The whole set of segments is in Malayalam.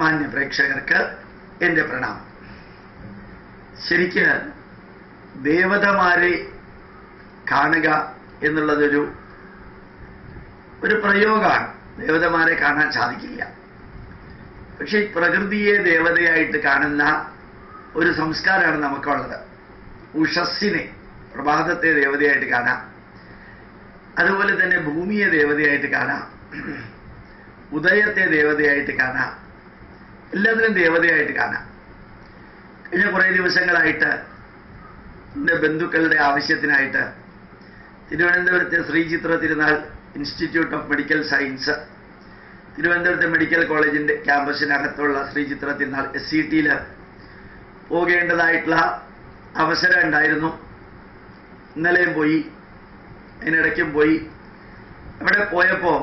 മാന്യ പ്രേക്ഷകർക്ക് എൻ്റെ പ്രണാമം. ശരിക്ക് ദേവതമാരെ കാണുക എന്നുള്ളതൊരു പ്രയോഗമാണ്. ദേവതമാരെ കാണാൻ സാധിക്കില്ല. പക്ഷെ പ്രകൃതിയെ ദേവതയായിട്ട് കാണുന്ന ഒരു സംസ്കാരമാണ് നമുക്കുള്ളത്. ഉഷസ്സിനെ, പ്രഭാതത്തെ ദേവതയായിട്ട് കാണാം. അതുപോലെ തന്നെ ഭൂമിയെ ദേവതയായിട്ട് കാണാം, ഉദയത്തെ ദേവതയായിട്ട് കാണാം, എല്ലാത്തിനും ദേവതയായിട്ട് കാണാം. കഴിഞ്ഞ കുറേ ദിവസങ്ങളായിട്ട് എൻ്റെ ബന്ധുക്കളുടെ ആവശ്യത്തിനായിട്ട് തിരുവനന്തപുരത്തെ ശ്രീചിത്ര തിരുനാൾ ഇൻസ്റ്റിറ്റ്യൂട്ട് ഓഫ് മെഡിക്കൽ സയൻസ്, തിരുവനന്തപുരത്തെ മെഡിക്കൽ കോളേജിൻ്റെ ക്യാമ്പസിനകത്തുള്ള ശ്രീചിത്ര തിരുനാൾ SCT പോകേണ്ടതായിട്ടുള്ള അവസരം ഉണ്ടായിരുന്നു. ഇന്നലെയും പോയി, അതിനിടയ്ക്കും പോയി. അവിടെ പോയപ്പോൾ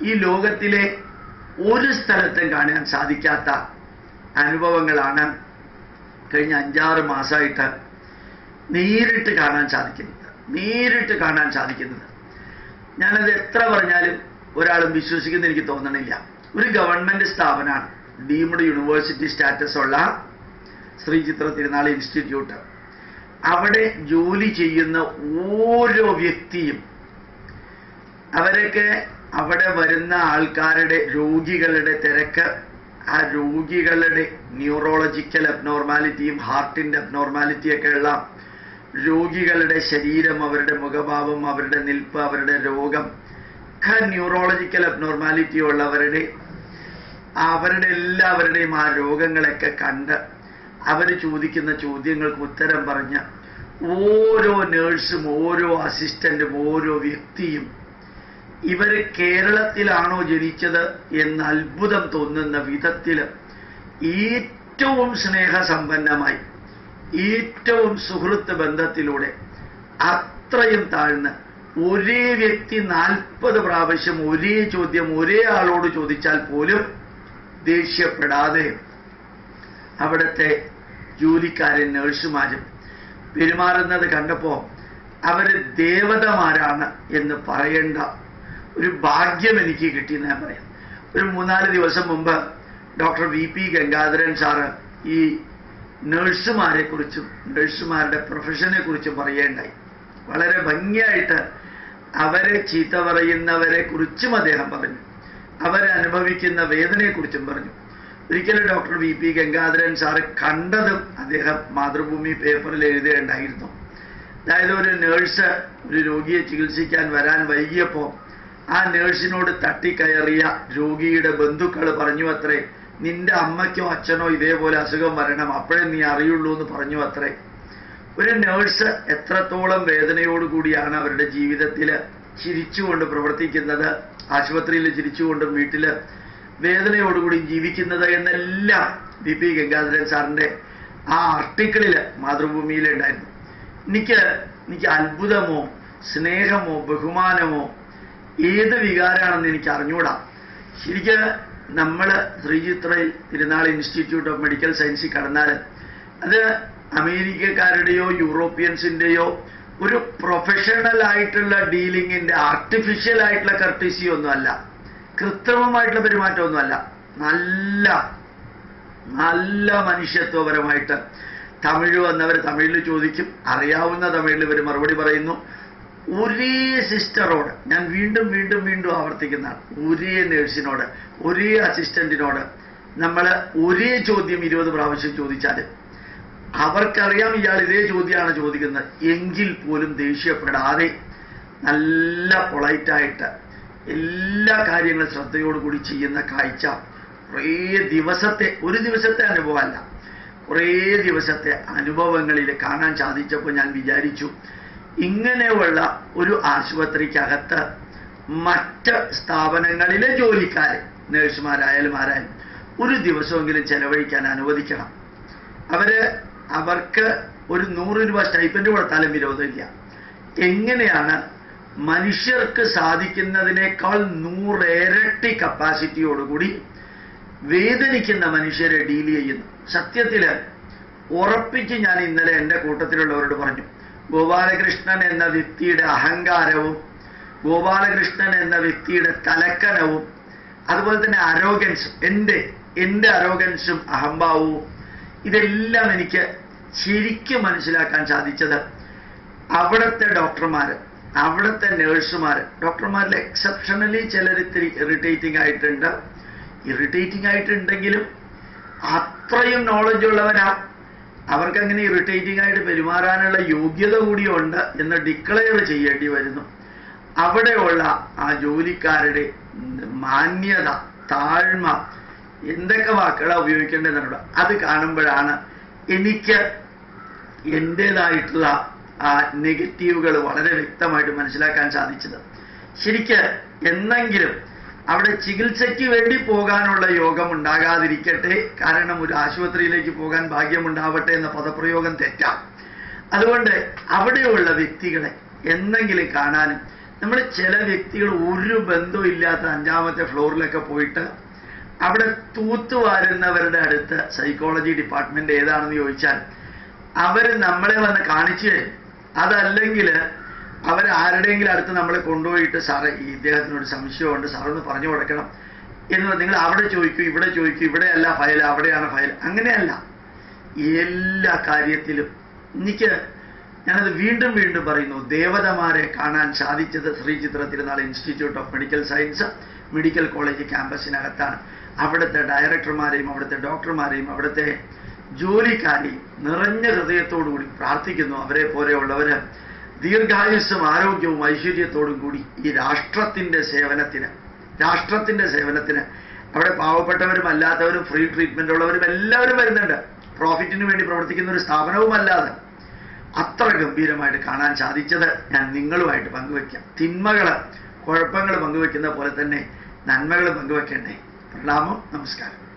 ഈ ലോകത്തിലെ ഒരു സ്ഥലത്തും കാണാൻ സാധിക്കാത്ത അനുഭവങ്ങളാണ് കഴിഞ്ഞ 5-6 മാസമായിട്ട് നേരിട്ട് കാണാൻ സാധിക്കുന്നത്. ഞാനത് എത്ര പറഞ്ഞാലും ഒരാളും വിശ്വസിക്കുന്ന എനിക്ക് തോന്നണില്ല. ഒരു ഗവൺമെന്റ് സ്ഥാപനമാണ്, ഡീംഡ് യൂണിവേഴ്സിറ്റി സ്റ്റാറ്റസ് ഉള്ള ശ്രീചിത്ര തിരുനാൾ ഇൻസ്റ്റിറ്റ്യൂട്ട്. അവിടെ ജോലി ചെയ്യുന്ന ഓരോ വ്യക്തിയും, അവരൊക്കെ അവിടെ വരുന്ന ആൾക്കാരുടെ രോഗികളുടെ തിരക്ക്, ആ രോഗികളുടെ ന്യൂറോളജിക്കൽ അബ്നോർമാലിറ്റിയും ഹാർട്ടിൻ്റെ അബ്നോർമാലിറ്റിയൊക്കെ ഉള്ള രോഗികളുടെ ശരീരം, അവരുടെ മുഖഭാവം, അവരുടെ നിൽപ്പ്, അവരുടെ രോഗം, ന്യൂറോളജിക്കൽ അബ്നോർമാലിറ്റി ഉള്ളവരുടെ എല്ലാവരുടെയും ആ രോഗങ്ങളൊക്കെ കണ്ട് അവർ ചോദിക്കുന്ന ചോദ്യങ്ങൾക്ക് ഉത്തരം പറഞ്ഞ് ഓരോ നേഴ്സും, ഓരോ അസിസ്റ്റന്റും, ഓരോ വ്യക്തിയും ഇവർ കേരളത്തിലാണോ ജനിച്ചത് എന്ന് അത്ഭുതം തോന്നുന്ന വിധത്തിൽ ഏറ്റവും സ്നേഹസമ്പന്നമായി, ഏറ്റവും സുഹൃത്ത് ബന്ധത്തിലൂടെ അത്രയും താഴ്ന്ന് ഒരേ വ്യക്തി 40 പ്രാവശ്യം ഒരേ ചോദ്യം ഒരേ ആളോട് ചോദിച്ചാൽ പോലും ദേഷ്യപ്പെടാതെ അവിടുത്തെ ജോലിക്കാരും നഴ്സുമാരും പെരുമാറുന്നത് കണ്ടപ്പോൾ അവർ ദേവതമാരാണ് എന്ന് പറയേണ്ട ഒരു ഭാഗ്യം എനിക്ക് കിട്ടിയെന്ന് ഞാൻ പറയാം. ഒരു 3-4 ദിവസം മുമ്പ് ഡോക്ടർ VP ഗംഗാധരൻ സാറ് ഈ നഴ്സുമാരെ കുറിച്ചും നഴ്സുമാരുടെ പ്രൊഫഷനെ കുറിച്ചും പറയുകയുണ്ടായി. വളരെ ഭംഗിയായിട്ട് അവരെ ചീത്ത പറയുന്നവരെ കുറിച്ചും അദ്ദേഹം പറഞ്ഞു, അവരനുഭവിക്കുന്ന വേദനയെക്കുറിച്ചും പറഞ്ഞു. ഒരിക്കലും ഡോക്ടർ VP ഗംഗാധരൻ സാറ് കണ്ടതും അദ്ദേഹം മാതൃഭൂമി പേപ്പറിൽ എഴുതുകയുണ്ടായിരുന്നു. അതായത് ഒരു നേഴ്സ് ഒരു രോഗിയെ ചികിത്സിക്കാൻ വരാൻ വൈകിയപ്പോൾ ആ നേഴ്സിനോട് തട്ടിക്കയറിയ രോഗിയുടെ ബന്ധുക്കൾ പറഞ്ഞു അത്രേ, നിന്റെ അമ്മയ്ക്കോ അച്ഛനോ ഇതേപോലെ അസുഖം വരണം, അപ്പോഴേ നീ അറിയുള്ളൂ എന്ന് പറഞ്ഞു അത്രേ. ഒരു നേഴ്സ് എത്രത്തോളം വേദനയോടുകൂടിയാണ് അവരുടെ ജീവിതത്തിൽ ചിരിച്ചുകൊണ്ട് പ്രവർത്തിക്കുന്നത്, ആശുപത്രിയിൽ ചിരിച്ചുകൊണ്ടും വീട്ടിൽ വേദനയോടുകൂടി ജീവിക്കുന്നത് എന്നെല്ലാം VP ഗംഗാധരൻ സാറിൻ്റെ ആ ആർട്ടിക്കിളിൽ മാതൃഭൂമിയിലുണ്ടായിരുന്നു. എനിക്ക് അത്ഭുതമോ സ്നേഹമോ ബഹുമാനമോ ഏത് വികാരമാണെന്ന് എനിക്ക് അറിഞ്ഞൂടാ. ശരിക്കും നമ്മൾ ശ്രീചിത്ര തിരുനാൾ ഇൻസ്റ്റിറ്റ്യൂട്ട് ഓഫ് മെഡിക്കൽ സയൻസിൽ കടന്നാൽ അത് അമേരിക്കക്കാരുടെയോ യൂറോപ്യൻസിൻ്റെയോ ഒരു പ്രൊഫഷണൽ ആയിട്ടുള്ള ഡീലിങ്ങിൻ്റെ ആർട്ടിഫിഷ്യൽ ആയിട്ടുള്ള കർട്ടീസിയോ ഒന്നുമല്ല, കൃത്രിമമായിട്ടുള്ള പെരുമാറ്റമൊന്നുമല്ല. നല്ല മനുഷ്യത്വപരമായിട്ട് തമിഴ് വന്നവർ തമിഴിൽ ചോദിക്കും, അറിയാവുന്ന തമിഴിൽ ഇവർ മറുപടി പറയുന്നു. ഒരേ സിസ്റ്ററോട്, ഞാൻ വീണ്ടും വീണ്ടും വീണ്ടും ആവർത്തിക്കുന്നതാണ്, ഒരേ നേഴ്സിനോട്, ഒരേ അസിസ്റ്റന്റിനോട് നമ്മൾ ഒരേ ചോദ്യം 20 പ്രാവശ്യം ചോദിച്ചാൽ അവർക്കറിയാം ഇയാൾ ഇതേ ചോദ്യമാണ് ചോദിക്കുന്നത്, എങ്കിൽ പോലും ദേഷ്യപ്പെടാതെ നല്ല പൊളൈറ്റായിട്ട് എല്ലാ കാര്യങ്ങളും ശ്രദ്ധയോടുകൂടി ചെയ്യുന്ന കാഴ്ച ഒരു ദിവസത്തെ അനുഭവമല്ല, കുറേ ദിവസത്തെ അനുഭവങ്ങളിൽ കാണാൻ സാധിച്ചപ്പോൾ ഞാൻ വിചാരിച്ചു, ഇങ്ങനെയുള്ള ഒരു ആശുപത്രിക്കകത്ത് മറ്റ് സ്ഥാപനങ്ങളിലെ ജോലിക്കാരെ, നേഴ്സുമാരായാലും ആരായാലും ഒരു ദിവസമെങ്കിലും ചെലവഴിക്കാൻ അനുവദിക്കണം. അവർക്ക് ഒരു 100 രൂപ സ്റ്റൈപ്പൻഡ് കൊടുത്താലും വിരോധമില്ല. എങ്ങനെയാണ് മനുഷ്യർക്ക് സാധിക്കുന്നതിനേക്കാൾ 100 ഇരട്ടി കപ്പാസിറ്റിയോടുകൂടി വേദനിക്കുന്ന മനുഷ്യരെ ഡീൽ ചെയ്യുന്നു? സത്യത്തിൽ ഉറപ്പിച്ച് ഞാൻ ഇന്നലെ എൻ്റെ കൂട്ടത്തിലുള്ളവരോട് പറഞ്ഞു, ഗോപാലകൃഷ്ണൻ എന്ന വ്യക്തിയുടെ അഹങ്കാരവും ഗോപാലകൃഷ്ണൻ എന്ന വ്യക്തിയുടെ തലക്കനവും അതുപോലെ തന്നെ അരോഗൻസും, എൻ്റെ എൻ്റെ അരോഗൻസും അഹംഭാവവും ഇതെല്ലാം എനിക്ക് ശരിക്കും മനസ്സിലാക്കാൻ സാധിച്ചത് അവിടുത്തെ ഡോക്ടർമാർ, അവിടുത്തെ നേഴ്സുമാർ, ഡോക്ടർമാരിൽ എക്സെപ്ഷണലി ചിലർ ഇത്തിരി ഇറിറ്റേറ്റിംഗ് ആയിട്ടുണ്ട്. ഇറിറ്റേറ്റിംഗ് ആയിട്ടുണ്ടെങ്കിലും അത്രയും നോളജ് ഉള്ളവരാ, അവർക്കങ്ങനെ ഇറിറ്റേറ്റിംഗ് ആയിട്ട് പെരുമാറാനുള്ള യോഗ്യത കൂടിയുണ്ട് എന്ന് ഡിക്ലെയർ ചെയ്യേണ്ടി വരുന്നു. അവിടെയുള്ള ആ ജോലിക്കാരുടെ മാന്യത, താഴ്മ, എന്തൊക്കെ വാക്കുകളാണ് ഉപയോഗിക്കേണ്ടതെന്നുള്ളത് അത് കാണുമ്പോഴാണ് എനിക്ക് എൻ്റേതായിട്ടുള്ള ആ നെഗറ്റീവുകൾ വളരെ വ്യക്തമായിട്ട് മനസ്സിലാക്കാൻ സാധിച്ചത്. ശരിക്ക് എന്നെങ്കിലും അവിടെ ചികിത്സയ്ക്ക് വേണ്ടി പോകാനുള്ള യോഗം ഉണ്ടാകാതിരിക്കട്ടെ, കാരണം ഒരു ആശുപത്രിയിലേക്ക് പോകാൻ ഭാഗ്യമുണ്ടാവട്ടെ എന്ന പദപ്രയോഗം തെറ്റാം. അതുകൊണ്ട് അവിടെയുള്ള വ്യക്തികളെ എന്നെങ്കിലും കാണാനും, നമ്മൾ ചില വ്യക്തികൾ ഒരു ബന്ധവും ഇല്ലാത്ത 5ാമത്തെ ഫ്ലോറിലൊക്കെ പോയിട്ട് അവിടെ തൂത്തുവാരുന്നവരുടെ അടുത്ത് സൈക്കോളജി ഡിപ്പാർട്ട്മെന്റ് ഏതാണെന്ന് ചോദിച്ചാൽ അവർ നമ്മളെ വന്ന് കാണിച്ചു തരും. അതല്ലെങ്കിൽ അവർ ആരുടെയെങ്കിലും അടുത്ത് നമ്മളെ കൊണ്ടുപോയിട്ട് സാറേ ഈ ഇദ്ദേഹത്തിനൊരു സംശയമുണ്ട്, സാറൊന്ന് പറഞ്ഞു കൊടുക്കണം എന്ന് നിങ്ങൾ അവിടെ ചോദിക്കൂ, ഇവിടെ ചോദിക്കൂ, ഇവിടെയല്ല ഫയൽ, അവിടെയാണ് ഫയൽ. അങ്ങനെയല്ല. എല്ലാ കാര്യത്തിലും ഞാനത് വീണ്ടും വീണ്ടും പറയുന്നു, ദേവതമാരെ കാണാൻ സാധിച്ചത് Sree Chitra Thirunal institute of medical science medical college ക്യാമ്പസിനകത്താണ്. അവിടുത്തെ ഡയറക്ടർമാരെയും അവിടുത്തെ ഡോക്ടർമാരെയും അവിടുത്തെ ജോലിക്കാരെയും നിറഞ്ഞ ഹൃദയത്തോടുകൂടി പ്രാർത്ഥിക്കുന്നു. അവരെ പോലെയുള്ളവർ ദീർഘായുസ്സും ആരോഗ്യവും ഐശ്വര്യത്തോടും കൂടി ഈ രാഷ്ട്രത്തിൻ്റെ സേവനത്തിന് അവിടെ പാവപ്പെട്ടവരും അല്ലാത്തവരും ഫ്രീ ട്രീറ്റ്മെൻ്റ് ഉള്ളവരും എല്ലാവരും വരുന്നുണ്ട്. പ്രോഫിറ്റിന് വേണ്ടി പ്രവർത്തിക്കുന്ന ഒരു സ്ഥാപനവുമല്ലാതെ അത്ര ഗംഭീരമായിട്ട് കാണാൻ സാധിച്ചത് ഞാൻ നിങ്ങളുമായിട്ട് പങ്കുവയ്ക്കാം. കുഴപ്പങ്ങൾ പങ്കുവെക്കുന്ന പോലെ തന്നെ നന്മകൾ പങ്കുവെക്കണ്ടേ. പ്രണാമം, നമസ്കാരം.